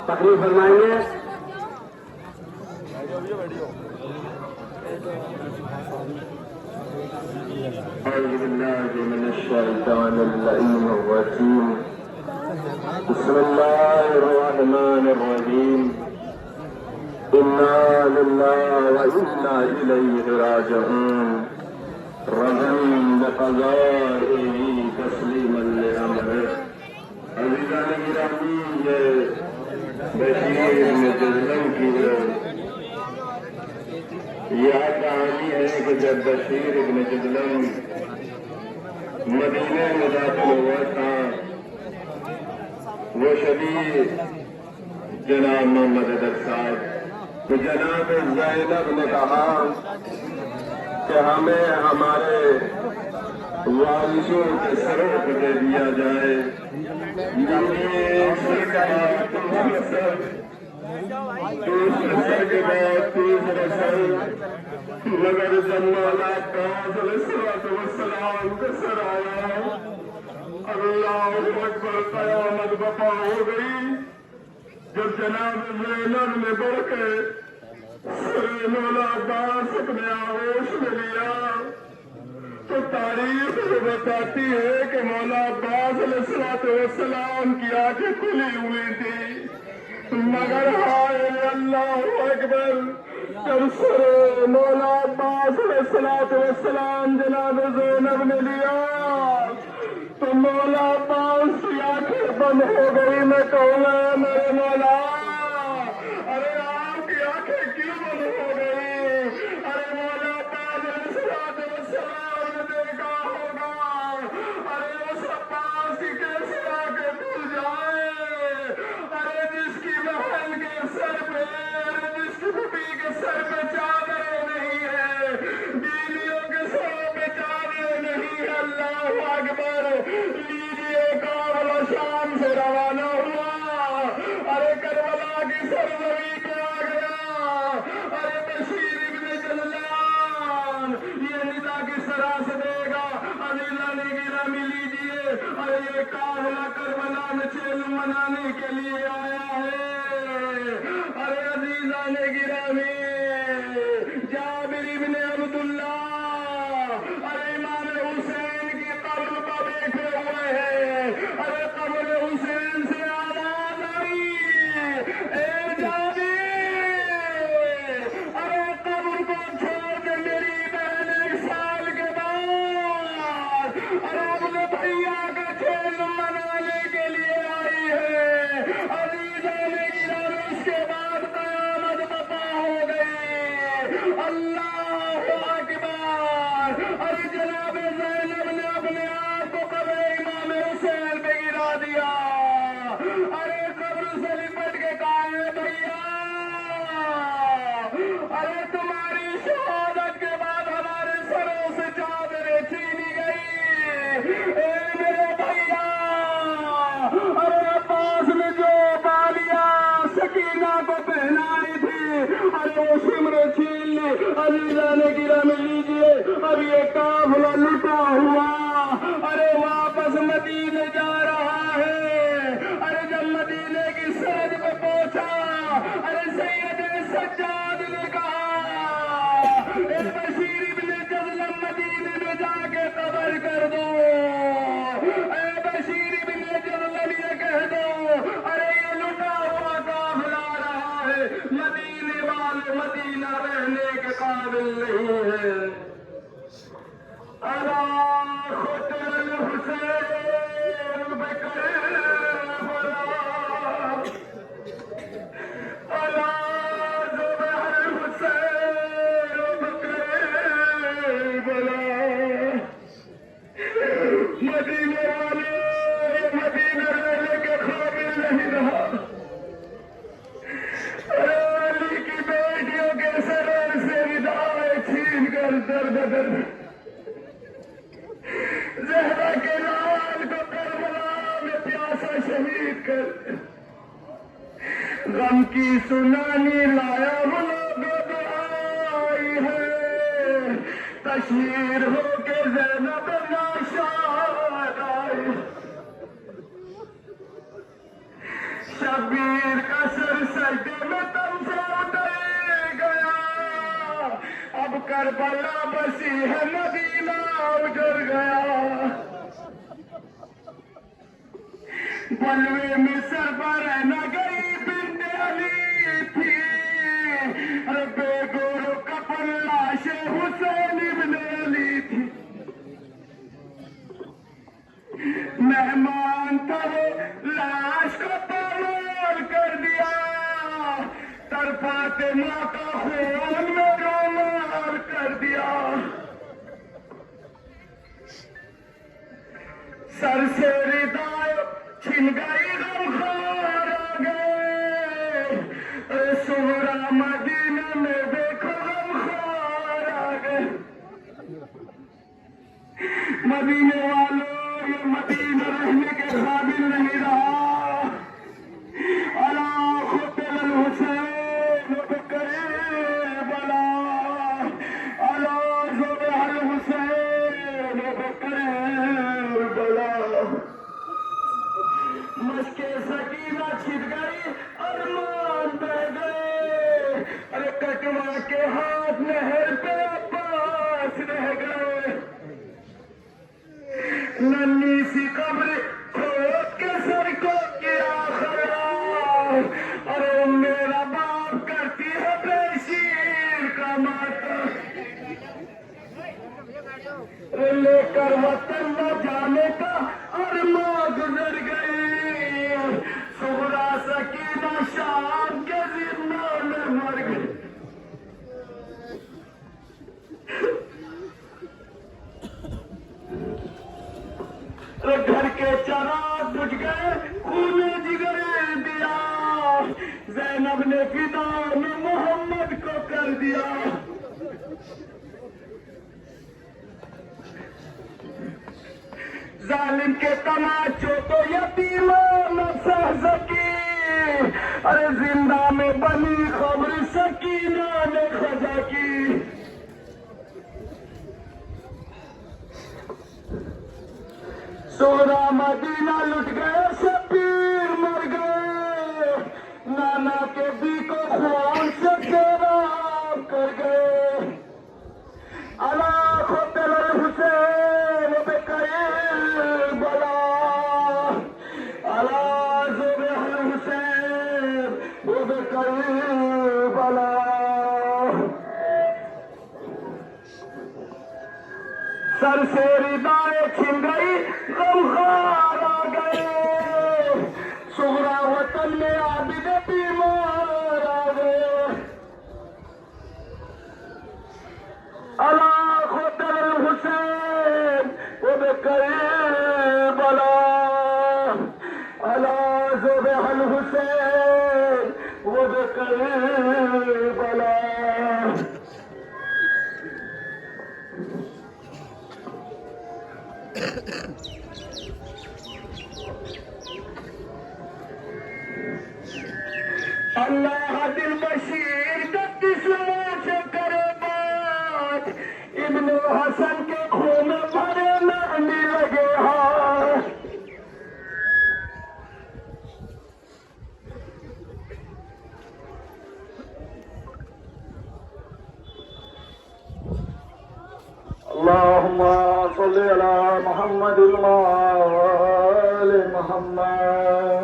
تقریر فرمائیں گے. أعوذ بالله من الشيطان اللعين الرجيم. بسم الله الرحمن الرحيم. إنا لله وإنا إليه راجعون. رضا بقضائه تسليما لأمره. عزیزان گرامی، یہ بشیر ابن جزلم کی یہ کہانی ہے کہ جب بشیر ابن جزلم مدینے میں داخل ہوا تھا، وہ شبیر جناب محمد ادب صاحب تو جناب زینب نے کہا کہ ہمیں ہمارے وارثوں کے سروں کو دے دیا جائے. دوسرے سر کے بعد تیسرا سر مگر جب مولا عباس علیہ السلام کا سر آیا، اللہ اکبر، قیامت برپا ہو گئی. جب جناب زینب نے بڑھ کے سر مولا عباس اپنے آغوش میں لیا تو تاریخ بتاتی ہے کہ مولا عباس علیہ السلام کی آنکھیں کھلی ہوئی تھی، مگر ہائے اللہ اکبر، جب سر مولا عباس علیہ السلام جناب زینب نے لیا تو مولا عباس کی آنکھیں بند ہو گئی. میں کہوں گا میرے مولا، ارے آپ کی آنکھیں کیوں بند ہو گئی؟ ارے مولا عباس علیہ السلام نے دیکھا ہوگا، ارے اس عباس کی کیسے آنکھیں کھل جائے؟ ارے جس کی بہن کے سر پہ، ارے جس کی بیٹی کے سر پہ چادریں نہیں ہے، بیویوں کے سروں پہ چادریں نہیں ہے. اللہ اکبر. لیجیے کارواں شام سے روانہ ہوا، ارے کربلا کی سرزمین پہ آ گیا. ارے بشیر ابن جلال یہ ندا کس طرح سے دے گا؟ عزیزان گرامی لیجیے، ارے یہ قافلہ کربلا میں چیل منانے کے لیے آیا ہے. ارے عزیزان گرامی، جابر ابن عبداللہ ارے امام حسین کی قبر پر بیٹھے ہوئے ہیں. ارے قبر حسین سے آواز آئی، اے جابر، ارے قبر کو چھوڑ کے میری بہن 1 سال کے بعد ارے اپنے بھیا کا کھیل منانے کے لیے آئی ہے. عزیزان گرامی، اس کے بعد قیامت برپا ہو گئی. اللہ اکبر. ارے جناب زینب نے اپنے آپ کو قبر امام حسین پہ گرا دیا. ارے قبر سے لپٹ کے کہا ہے بھیا، ارے تمہاری شہادت کے بعد ہمارے سروں سے چادریں چھینی گئی. اے میرے بھیا، ارے عباس نے جو بالیاں سکینہ کو پہنائی تھی ارے وہ سمرے چھین لی. عزیزان گرامی لیجیے، اب یہ قافلہ لٹا ہوا ارے واپس مدینے جا رہا ہے. ارے جب مدینے کی سرحد پہ پہنچا، ارے سید سجاد نے کہا، اے بشیر ابن جزلم مدینے میں جا کے قبر کر دو. اے بشیر ابن جزلم یہ کہہ دو، ارے یہ لٹا ہوا قافلہ آ رہا ہے، مدینے والے مدینہ رہنے کے قابل نہیں ہے. اللہ خود الحسین بکربلا، اللہ ذبح الحسین بکربلا. مدینے والے مدینہ رہنے کے قابل نہیں رہا. علی کی بیٹیوں کے سروں سے ردائیں چھین کر درد درد زہرا کے لال کو کربلا میں پیاسا شہید کر غم کی سنانی لایا وہ لوگ آئی ہے. تشہیر ہو کے زینب ناشاد آئی. شبیر کا کربلا بسی ہے مدینہ اجڑ گیا بلوے مصر پر نہ گئی بنت علی تھی بے گورو کفن لاش حسین ابن علی تھی مہمان تھا وہ لاش کو پامال کر دیا تر فاطمہ کا خون میں رومال کر دیا سر سے ردائے چھن گئی غمخوار آ گئے سہرا مدینہ میں دیکھو غمخوار آ گئے مدینے والوں یہ مدینہ رہنے کے قابل نہیں رہا اللہ قتل الحسین بکربلا اللہ ذبح الحسین بکربلا مشق سکینہ چھٹ گئی ارمان بہ گئے ارے کٹوا کے ہاتھ نہر پہ عباس رہ گئے ننھی سی قبر کھود کے سر کو کیا خراب ارے میرا باپ کرتی ہے بے شیر کا ماتم لے کر وطن نہ جانے کا ارمان گزر گئی سغرا سکینہ شام کے زندہ میں مر گئی گھر کے چراغ بجھ گئے خون جگر دیا زینب نے فدا میں محمد کو کر دیا ظالم کے تماچوں تو یتیموں نہ سہ سکی ارے زندہ میں بنی خبر سکینہ نے خزا کی سورا مدینہ لٹ گئے شبیر مر گئے نانا کے بھی کو خون سے سیراب کر گئے اللہ قتل الحسین بکربلا اللہ ذبح الحسین بکربلا سر سے ردائے چھن گئی غمخوار آ گئے سغرا وطن میں عابد بیمار آ گئے اللہ قتل الحسین بکربلا اللہ ذبح الحسین بکربلا اللہ دل بشیر 31 سے کرے بات ابن حسن کے خون بھرے مہندی لگے ہاتھ اللہم صلی علی محمد وآل محمد